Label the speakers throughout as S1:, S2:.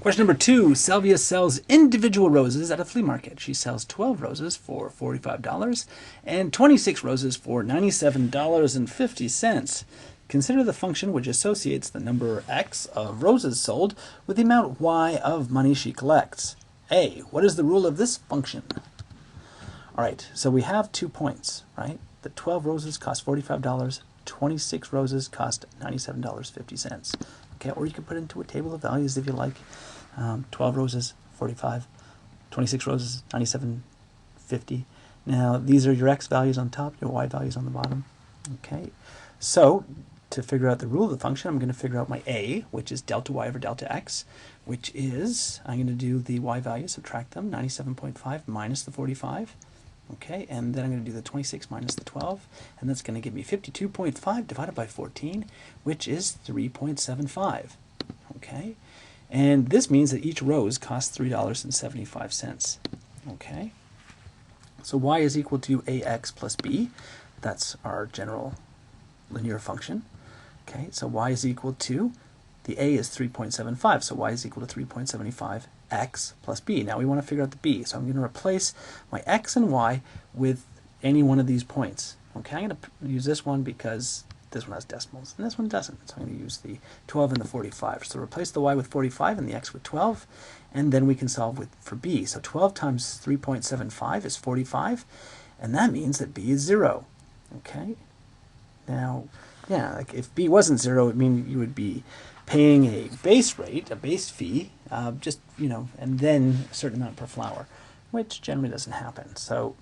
S1: Question number 2. Sylvia sells individual roses at a flea market. She sells 12 roses for $45 and 26 roses for $97.50. Consider the function which associates the number x of roses sold with the amount y of money she collects. A. What is the rule of this function? All right, so we have 2 points, right? The 12 roses cost $45, 26 roses cost $97.50. Okay, or you can put it into a table of values if you like. 12 roses, 45, 26 roses, 97.50. Now, these are your x values on top, your y values on the bottom. Okay, so to figure out the rule of the function, I'm going to figure out my a, which is delta y over delta x, which is, I'm going to do the y values, subtract them, 97.5 minus the 45. Okay, and then I'm going to do the 26 minus the 12, and that's going to give me 52.5 divided by 14, which is 3.75. Okay, and this means that each rose costs $3.75. Okay, so y is equal to ax plus b. That's our general linear function. Okay, so y is equal to, the a is 3.75, so y is equal to 3.75 x plus b. Now we want to figure out the b, so I'm going to replace my x and y with any one of these points. Okay, I'm going to use this one because this one has decimals and this one doesn't, so I'm going to use the 12 and the 45. So replace the y with 45 and the x with 12, and then we can solve for b. So 12 times 3.75 is 45, and that means that b is 0. Okay, now, yeah, like if b wasn't 0, it would mean you would be paying a base rate, a base fee, just, and then a certain amount per flower, which generally doesn't happen. So,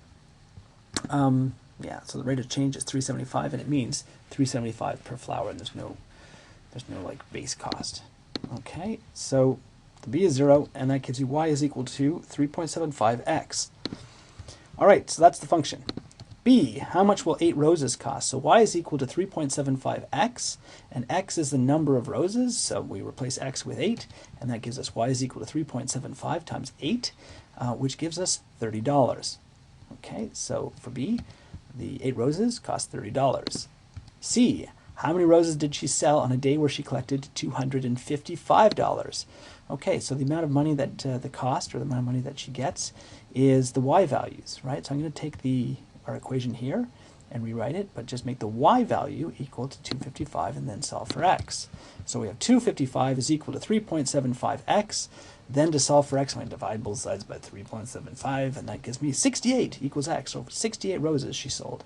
S1: yeah, so the rate of change is 375, and it means 375 per flower, and there's no like base cost. Okay, so the b is 0, and that gives you y is equal to 3.75x. All right, so that's the function. B, how much will 8 roses cost? So y is equal to 3.75x, and x is the number of roses, so we replace x with 8, and that gives us y is equal to 3.75 times 8, which gives us $30. Okay, so for B, the 8 roses cost $30. C, how many roses did she sell on a day where she collected $255? Okay, so the amount of money that the cost, or the amount of money that she gets, is the y values, right? So I'm going to take our equation here and rewrite it, but just make the y value equal to 255 and then solve for x. So we have 255 is equal to 3.75x. Then to solve for x, I'm going to divide both sides by 3.75, and that gives me 68 equals x. So 68 roses she sold,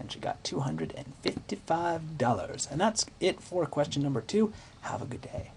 S1: and she got $255. And that's it for question number 2. Have a good day.